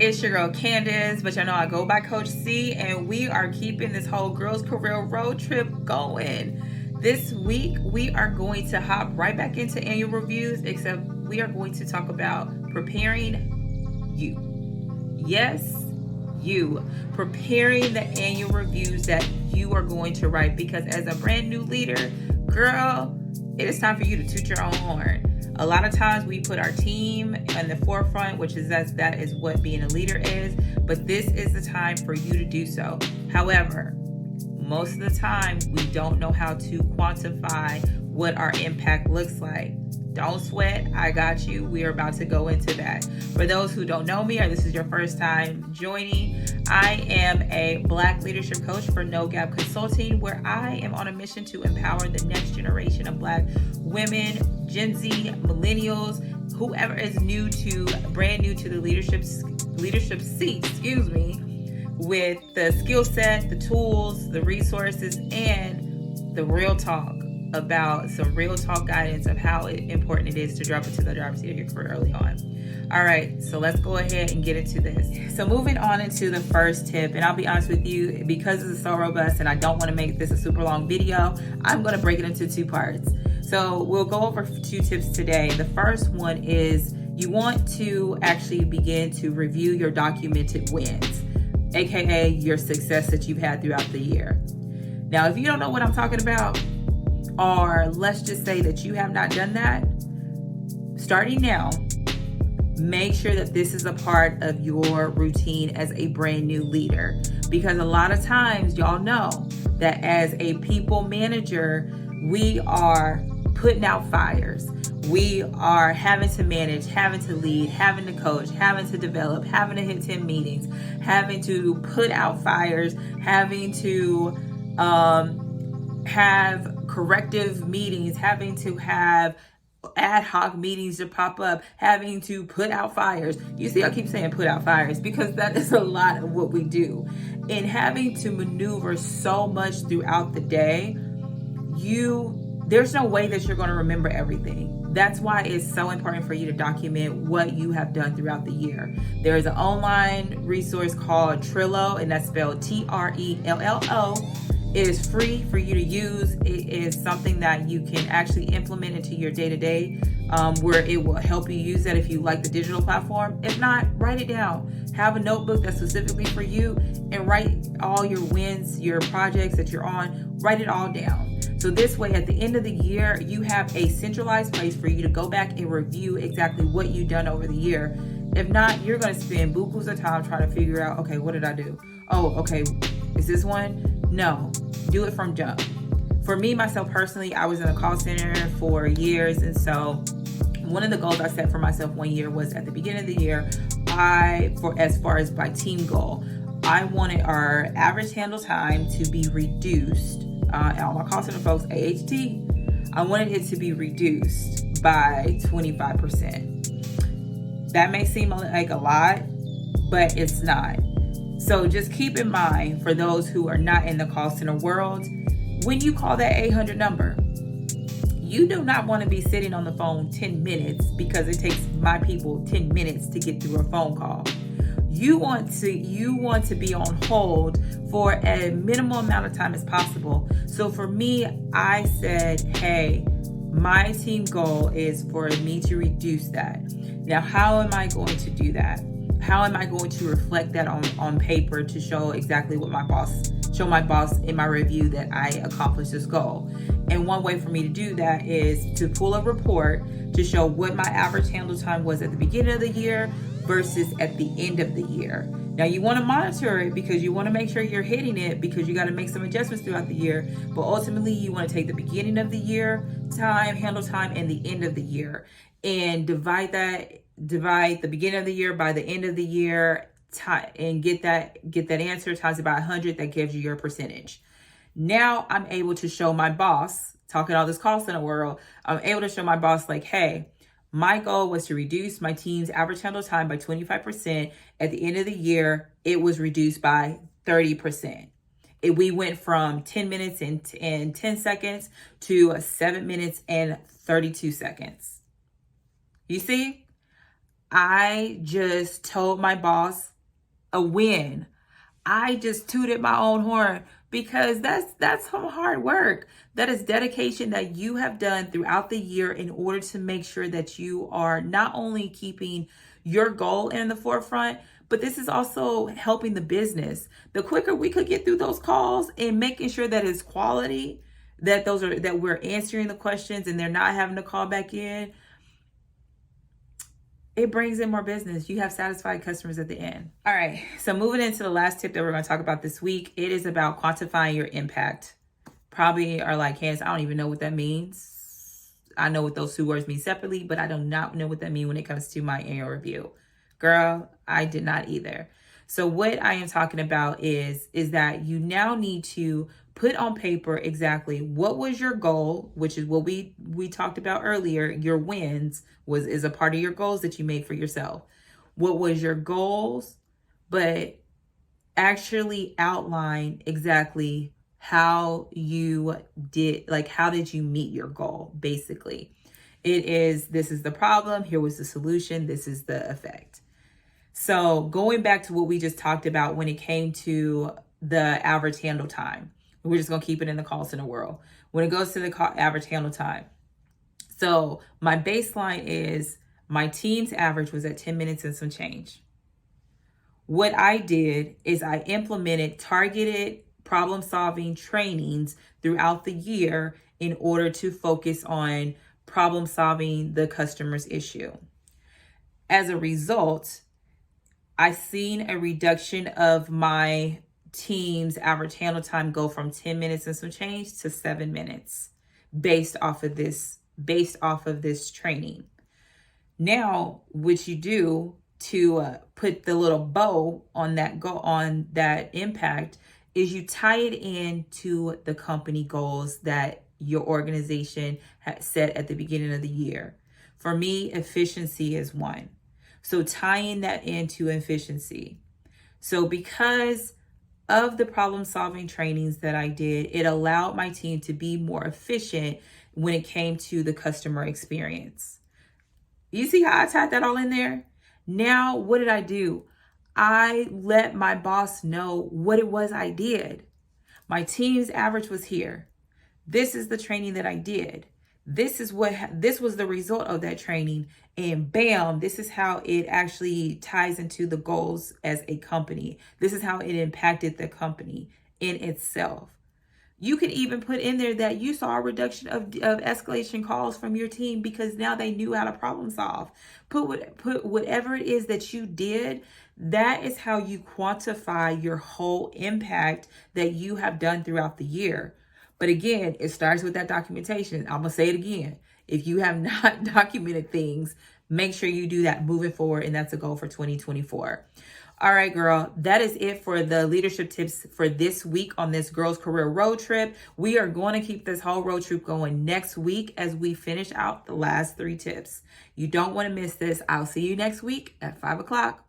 It's your girl Candace, but y'all know I go by Coach C, and we are keeping this whole girls career road trip going. This week, we are going to hop right back into annual reviews, except we are going to talk about preparing you. Yes, you. Preparing the annual reviews that you are going to write, because as a brand new leader, girl, it is time for you to toot your own horn. A lot of times we put our team in the forefront, which is that is what being a leader is, but this is the time for you to do so. However, most of the time we don't know how to quantify what our impact looks like. Don't sweat, I got you. We are about to go into that. For those who don't know me, or this is your first time joining, I am a Black leadership coach for No Gap Consulting, where I am on a mission to empower the next generation of Black women, Gen Z, Millennials, whoever is brand new to the leadership seat, with the skill set, the tools, the resources, and the real talk about some real talk guidance of how important it is to drop into the driver's seat of your career early on. All right, so let's go ahead and get into this. So moving on into the first tip, and I'll be honest with you, because this is so robust and I don't want to make this a super long video, I'm going to break it into two parts. So we'll go over 2 tips today. The first one is you want to actually begin to review your documented wins, aka your success that you've had throughout the year. Now, if you don't know what I'm talking about, or let's just say that you have not done that, starting now, make sure that this is a part of your routine as a brand new leader. Because a lot of times, y'all know that as a people manager, we are putting out fires. We are having to manage, having to lead, having to coach, having to develop, having to hit 10 meetings, having to put out fires, having to have corrective meetings, having to have ad hoc meetings to pop up, having to put out fires. You see, I keep saying put out fires because that is a lot of what we do. And having to maneuver so much throughout the day, there's no way that you're going to remember everything. That's why it's so important for you to document what you have done throughout the year. There is an online resource called Trello, and that's spelled Trello. It is free for you to use. It is something that you can actually implement into your day-to-day, where it will help you use that if you like the digital platform. If not, write it down. Have a notebook that's specifically for you and write all your wins, your projects that you're on, write it all down. So this way, at the end of the year, you have a centralized place for you to go back and review exactly what you've done over the year. If not, you're going to spend bukus of time trying to figure out, okay, what did I do? Oh, okay, is this one? No, do it from jump. For me, myself personally, I was in a call center for years. And so one of the goals I set for myself one year was at the beginning of the year, as far as my team goal, I wanted our average handle time to be reduced. All my call center folks, AHT, I wanted it to be reduced by 25%. That may seem like a lot, but it's not. So just keep in mind, for those who are not in the call center world, when you call that 800 number, you do not want to be sitting on the phone 10 minutes because it takes my people 10 minutes to get through a phone call. You want to be on hold for a minimal amount of time as possible. So for me, I said, hey, my team goal is for me to reduce that. Now, how am I going to do that? How am I going to reflect that on paper to show exactly what my boss in my review that I accomplished this goal? And one way for me to do that is to pull a report to show what my average handle time was at the beginning of the year versus at the end of the year. Now, you want to monitor it because you want to make sure you're hitting it, because you got to make some adjustments throughout the year. But ultimately, you want to take the beginning of the year time, handle time, and the end of the year, and divide the beginning of the year by the end of the year time, and get that answer times it by 100. That gives you your percentage. Now I'm able to show my boss, talking all this call center world, I'm able to show my boss like, hey, my goal was to reduce my team's average handle time by 25%. At the end of the year, it was reduced by 30%. We went from 10 minutes and 10 seconds to 7 minutes and 32 seconds. You see? I just told my boss a win. I just tooted my own horn because that's some hard work. That is dedication that you have done throughout the year in order to make sure that you are not only keeping your goal in the forefront, but this is also helping the business. The quicker we could get through those calls and making sure that it's quality, that we're answering the questions and they're not having to call back in, it brings in more business. You have satisfied customers at the end. All right, so moving into the last tip that we're going to talk about this week, it is about quantifying your impact. Probably are like, Candace, I don't even know what that means. I know what those two words mean separately, but I do not know what that means when it comes to my annual review. Girl, I did not either. So what I am talking about is that you now need to put on paper exactly what was your goal, which is what we talked about earlier. Your wins is a part of your goals that you made for yourself. What was your goals, but actually outline exactly how you did, like how did you meet your goal, basically. This is the problem, here was the solution, this is the effect. So going back to what we just talked about when it came to the average handle time, we're just going to keep it in the call center world. When it goes to the average handle time, so my baseline is my team's average was at 10 minutes and some change. What I did is I implemented targeted problem solving trainings throughout the year in order to focus on problem solving the customer's issue. As a result, I've seen a reduction of my team's average handle time go from 10 minutes and some change to 7 minutes based off of this training. Now, what you do to put the little bow on that impact is you tie it into the company goals that your organization had set at the beginning of the year. For me, efficiency is one. So tying that into efficiency. So because of the problem solving trainings that I did, it allowed my team to be more efficient when it came to the customer experience. You see how I tied that all in there? Now, what did I do? I let my boss know what it was I did. My team's average was here. This is the training that I did. This was the result of that training. And bam, this is how it actually ties into the goals as a company. This is how it impacted the company in itself. You can even put in there that you saw a reduction of escalation calls from your team because now they knew how to problem solve. Put whatever it is that you did. That is how you quantify your whole impact that you have done throughout the year. But again, it starts with that documentation. I'm going to say it again. If you have not documented things, make sure you do that moving forward. And that's a goal for 2024. All right, girl, that is it for the leadership tips for this week on this Girls Career Road Trip. We are going to keep this whole road trip going next week as we finish out the last 3 tips. You don't want to miss this. I'll see you next week at 5 o'clock.